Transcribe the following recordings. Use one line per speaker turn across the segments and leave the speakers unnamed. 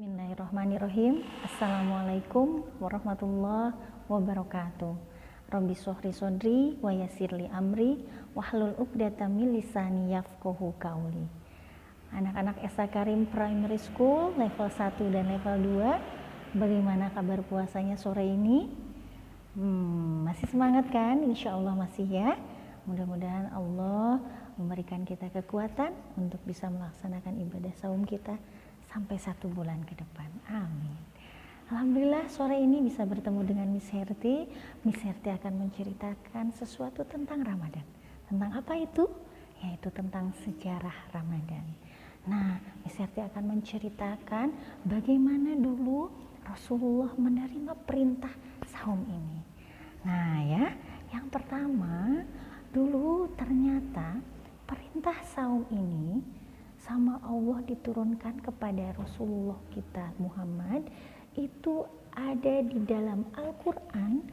Bismillahirrahmanirrahim. Assalamualaikum warahmatullahi wabarakatuh. Rabbi shrah sodri wa yassirli amri wahlul 'uqdatam min lisani yafqahu qauli. Anak-anak Esa Karim Primary School level 1 dan level 2, bagaimana kabar puasanya sore ini? Masih semangat kan? Insya Allah masih ya. Mudah-mudahan Allah memberikan kita kekuatan untuk bisa melaksanakan ibadah saum kita sampai 1 bulan ke depan. Amin. Alhamdulillah sore ini bisa bertemu dengan Miss Herti. Miss Herti akan menceritakan sesuatu tentang Ramadan. Tentang apa itu? Yaitu tentang sejarah Ramadan. Nah, Miss Herti akan menceritakan bagaimana dulu Rasulullah menerima perintah saum ini. Nah ya, yang pertama dulu ternyata perintah saum ini sama Allah diturunkan kepada Rasulullah kita Muhammad itu ada di dalam Al-Quran,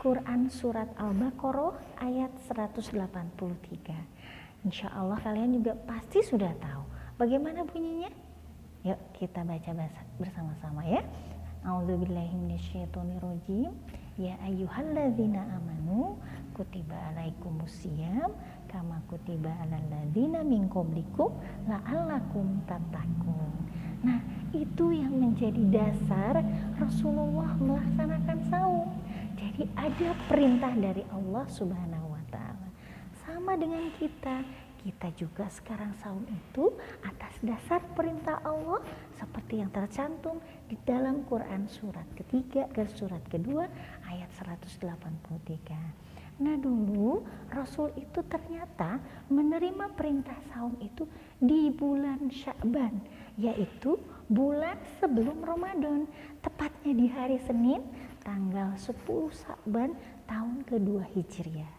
Quran surat Al-Baqarah ayat 183. Insya Allah kalian juga pasti sudah tahu bagaimana bunyinya. Yuk kita baca bersama-sama ya. A'udzubillahi minasyaitonirrajim. Ya ayyuhalladzina amanu kutiba alaikumusiyam kama kutiba alal ladzina min qablikum la'allakum tattaqun. Nah, itu yang menjadi dasar Rasulullah melaksanakan saum. Jadi ada perintah dari Allah Subhanahu wa taala. Sama dengan kita juga sekarang saum itu atas dasar perintah Allah seperti yang tercantum di dalam Quran surat ketiga ke surat kedua ayat 183. Nah dulu Rasul itu ternyata menerima perintah saum itu di bulan Sya'ban, yaitu bulan sebelum Ramadan, tepatnya di hari Senin tanggal 10 Sya'ban tahun kedua Hijriah.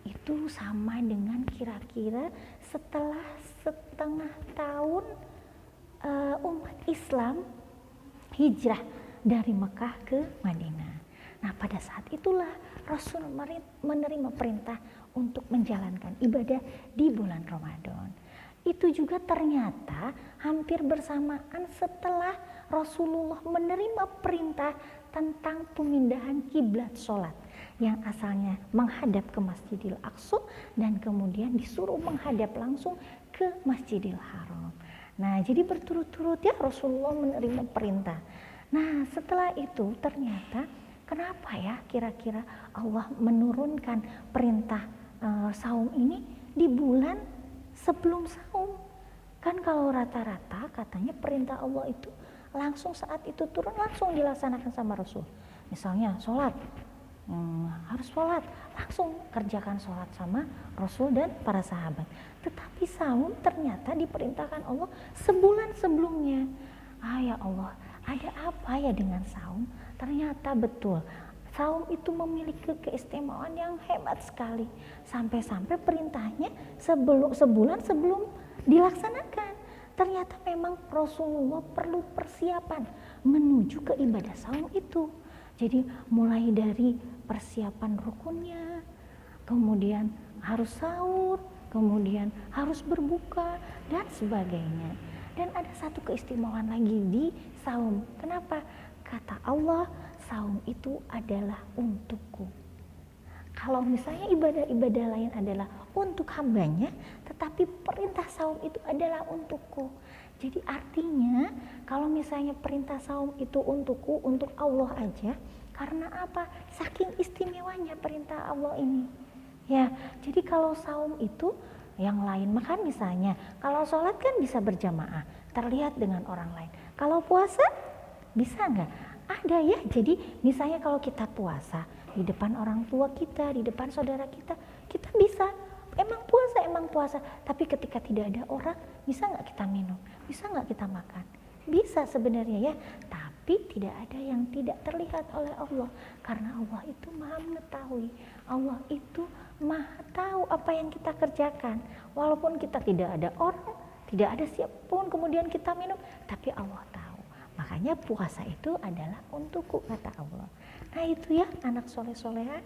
Itu sama dengan kira-kira setelah setengah tahun umat Islam hijrah dari Mekah ke Madinah. Nah pada saat itulah Rasul menerima perintah untuk menjalankan ibadah di bulan Ramadan. Itu juga ternyata hampir bersamaan setelah Rasulullah menerima perintah tentang pemindahan kiblat sholat yang asalnya menghadap ke Masjidil Aqsa dan kemudian disuruh menghadap langsung ke Masjidil Haram. Nah jadi berturut-turut ya Rasulullah menerima perintah. Nah setelah itu ternyata kenapa ya kira-kira Allah menurunkan perintah saum ini di bulan sebelum saum? Kan kalau rata-rata katanya perintah Allah itu langsung saat itu turun langsung dilaksanakan sama Rasul. Misalnya sholat, harus sholat, langsung kerjakan sholat sama Rasul dan para sahabat. Tetapi saum ternyata diperintahkan Allah sebulan sebelumnya. Ya Allah, ada apa ya dengan saum? Ternyata betul, saum itu memiliki keistimewaan yang hebat sekali. Sampai-sampai perintahnya sebulan sebelum dilaksanakan. Ternyata memang Rasulullah perlu persiapan menuju ke ibadah saum itu. Jadi mulai dari persiapan rukunnya, kemudian harus sahur, kemudian harus berbuka dan sebagainya. Dan ada satu keistimewaan lagi di saum. Kenapa? Kata Allah, saum itu adalah untukku. Kalau misalnya ibadah-ibadah lain adalah untuk hambanya, tetapi perintah saum itu adalah untukku. Jadi artinya kalau misalnya perintah saum itu untukku, untuk Allah aja, karena apa? Saking istimewanya perintah Allah ini. Ya, jadi kalau saum itu yang lain, maka misalnya kalau sholat kan bisa berjamaah, terlihat dengan orang lain. Kalau puasa bisa nggak? Ada ya. Jadi misalnya kalau kita puasa di depan orang tua kita, di depan saudara kita, kita bisa. Emang puasa. Tapi ketika tidak ada orang, bisa nggak kita minum? Bisa nggak kita makan? Bisa sebenarnya ya. Tapi tidak ada yang tidak terlihat oleh Allah. Karena Allah itu maha mengetahui. Allah itu maha tahu apa yang kita kerjakan. Walaupun kita tidak ada orang, tidak ada siapapun kemudian kita minum, tapi Allah tahu. Makanya puasa itu adalah untukku, kata Allah. Nah itu ya anak soleh-soleha.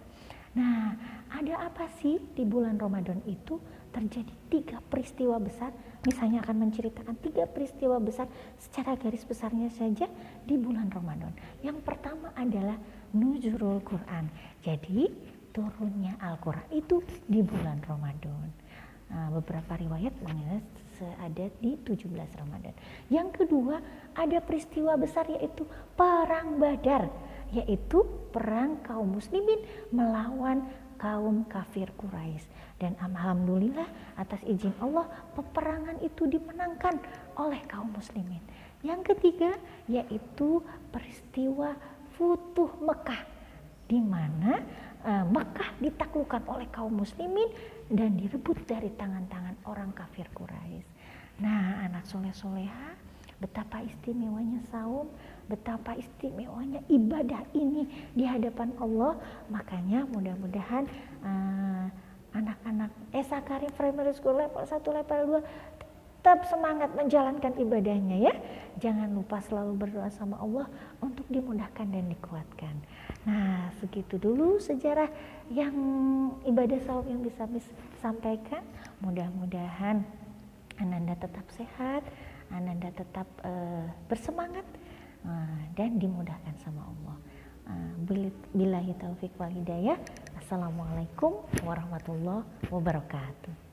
Nah, ada apa sih di bulan Ramadan itu? Terjadi 3 peristiwa besar. Misalnya akan menceritakan 3 peristiwa besar secara garis besarnya saja di bulan Ramadan. Yang pertama adalah nuzulul Quran. Jadi turunnya Al-Quran itu di bulan Ramadan. Beberapa riwayat mengenai ada di 17 Ramadan. Yang kedua, ada peristiwa besar yaitu perang Badar, yaitu perang kaum muslimin melawan kaum kafir Quraisy. Dan alhamdulillah atas izin Allah peperangan itu dimenangkan oleh kaum muslimin. Yang ketiga yaitu peristiwa Futuh Mekah, di mana Mekah ditaklukkan oleh kaum muslimin dan direbut dari tangan-tangan orang kafir Quraisy. Nah, anak soleh-soleha, betapa istimewanya saum, betapa istimewanya ibadah ini di hadapan Allah. Makanya mudah-mudahan anak-anak Esa Karim Primary School level 1, level 2 tetap semangat menjalankan ibadahnya ya. Jangan lupa selalu berdoa sama Allah untuk dimudahkan dan dikuatkan. Nah, segitu dulu sejarah yang ibadah saum yang bisa sampaikan. Mudah-mudahan Ananda tetap sehat, Ananda tetap bersemangat dan dimudahkan sama Allah. Billahi taufik wal hidayah. Assalamualaikum warahmatullahi wabarakatuh.